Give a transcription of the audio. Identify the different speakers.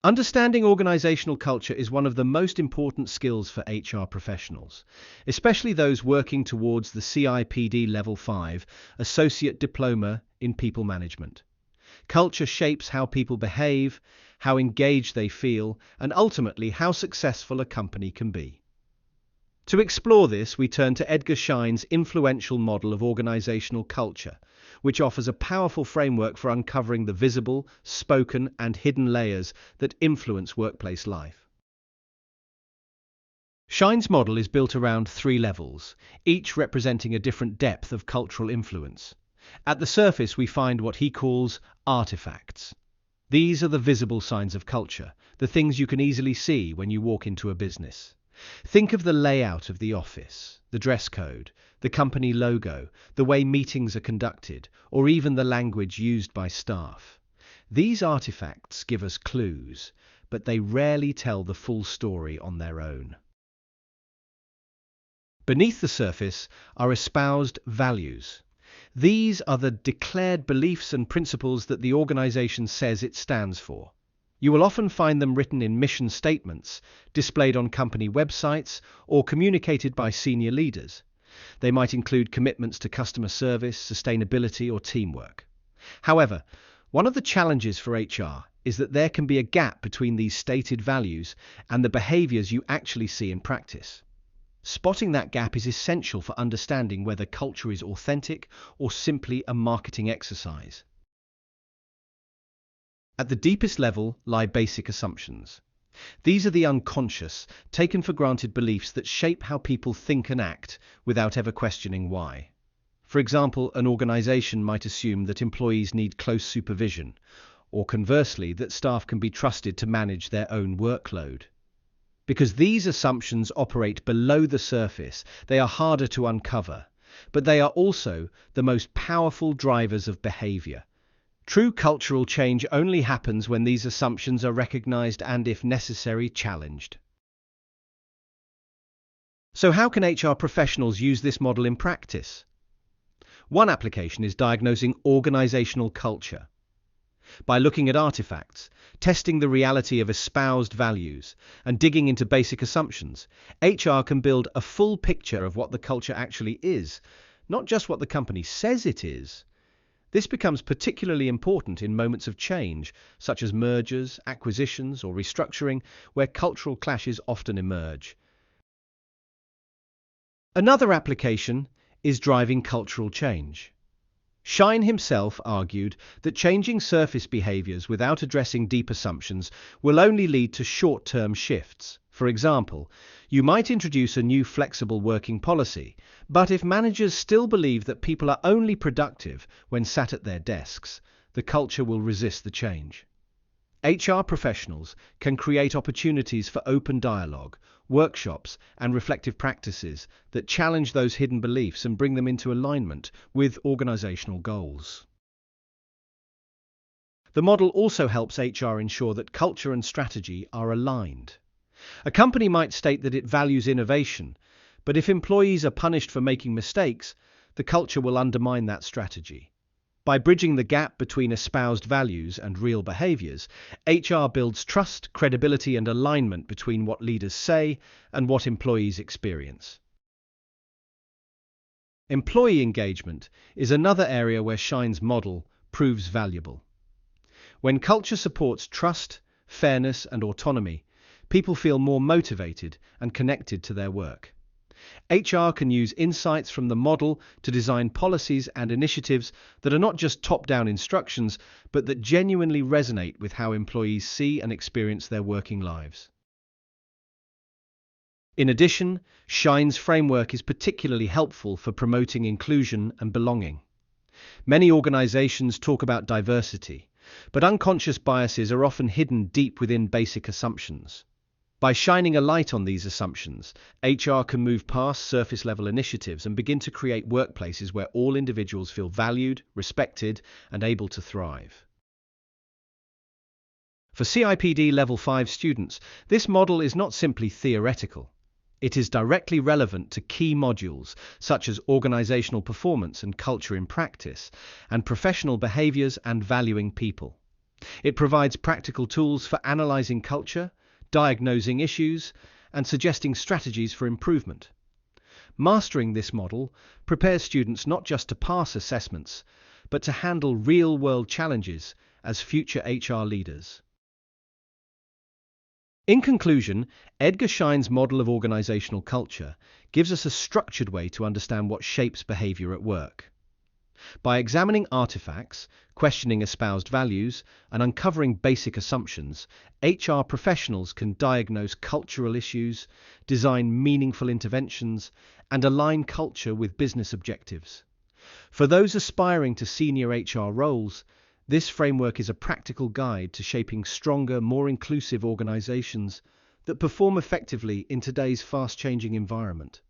Speaker 1: Understanding organizational culture is one of the most important skills for HR professionals, especially those working towards the CIPD Level 5 Associate Diploma in People Management. Culture shapes how people behave, how engaged they feel, and ultimately how successful a company can be. To explore this, we turn to Edgar Schein's influential model of organizational culture, which offers a powerful framework for uncovering the visible, spoken, and hidden layers that influence workplace life. Schein's model is built around 3 levels, each representing a different depth of cultural influence. At the surface, we find what he calls artifacts. These are the visible signs of culture, the things you can easily see when you walk into a business. Think of the layout of the office, the dress code, the company logo, the way meetings are conducted, or even the language used by staff. These artifacts give us clues, but they rarely tell the full story on their own. Beneath the surface are espoused values. These are the declared beliefs and principles that the organization says it stands for. You will often find them written in mission statements, displayed on company websites, or communicated by senior leaders. They might include commitments to customer service, sustainability, or teamwork. However, one of the challenges for HR is that there can be a gap between these stated values and the behaviors you actually see in practice. Spotting that gap is essential for understanding whether culture is authentic or simply a marketing exercise. At the deepest level lie basic assumptions. These are the unconscious, taken for granted beliefs that shape how people think and act without ever questioning why. For example, an organization might assume that employees need close supervision, or conversely, that staff can be trusted to manage their own workload. Because these assumptions operate below the surface, they are harder to uncover, but they are also the most powerful drivers of behavior. True cultural change only happens when these assumptions are recognized and, if necessary, challenged. So how can HR professionals use this model in practice? One application is diagnosing organizational culture. By looking at artifacts, testing the reality of espoused values, and digging into basic assumptions, HR can build a full picture of what the culture actually is, not just what the company says it is. This becomes particularly important in moments of change, such as mergers, acquisitions, or restructuring, where cultural clashes often emerge. Another application is driving cultural change. Schein himself argued that changing surface behaviors without addressing deep assumptions will only lead to short-term shifts. For example, you might introduce a new flexible working policy, but if managers still believe that people are only productive when sat at their desks, the culture will resist the change. HR professionals can create opportunities for open dialogue, workshops, and reflective practices that challenge those hidden beliefs and bring them into alignment with organizational goals. The model also helps HR ensure that culture and strategy are aligned. A company might state that it values innovation, but if employees are punished for making mistakes, the culture will undermine that strategy. By bridging the gap between espoused values and real behaviors, HR builds trust, credibility, and alignment between what leaders say and what employees experience. Employee engagement is another area where Schein's model proves valuable. When culture supports trust, fairness, and autonomy, people feel more motivated and connected to their work. HR can use insights from the model to design policies and initiatives that are not just top-down instructions, but that genuinely resonate with how employees see and experience their working lives. In addition, Schein's framework is particularly helpful for promoting inclusion and belonging. Many organizations talk about diversity, but unconscious biases are often hidden deep within basic assumptions. By shining a light on these assumptions, HR can move past surface-level initiatives and begin to create workplaces where all individuals feel valued, respected, and able to thrive. For CIPD Level 5 students, this model is not simply theoretical. It is directly relevant to key modules such as organizational performance and culture in practice, and professional behaviors and valuing people. It provides practical tools for analyzing culture, diagnosing issues, and suggesting strategies for improvement. Mastering this model prepares students not just to pass assessments, but to handle real-world challenges as future HR leaders. In conclusion, Edgar Schein's model of organizational culture gives us a structured way to understand what shapes behavior at work. By examining artifacts, questioning espoused values, and uncovering basic assumptions, HR professionals can diagnose cultural issues, design meaningful interventions, and align culture with business objectives. For those aspiring to senior HR roles, this framework is a practical guide to shaping stronger, more inclusive organizations that perform effectively in today's fast-changing environment.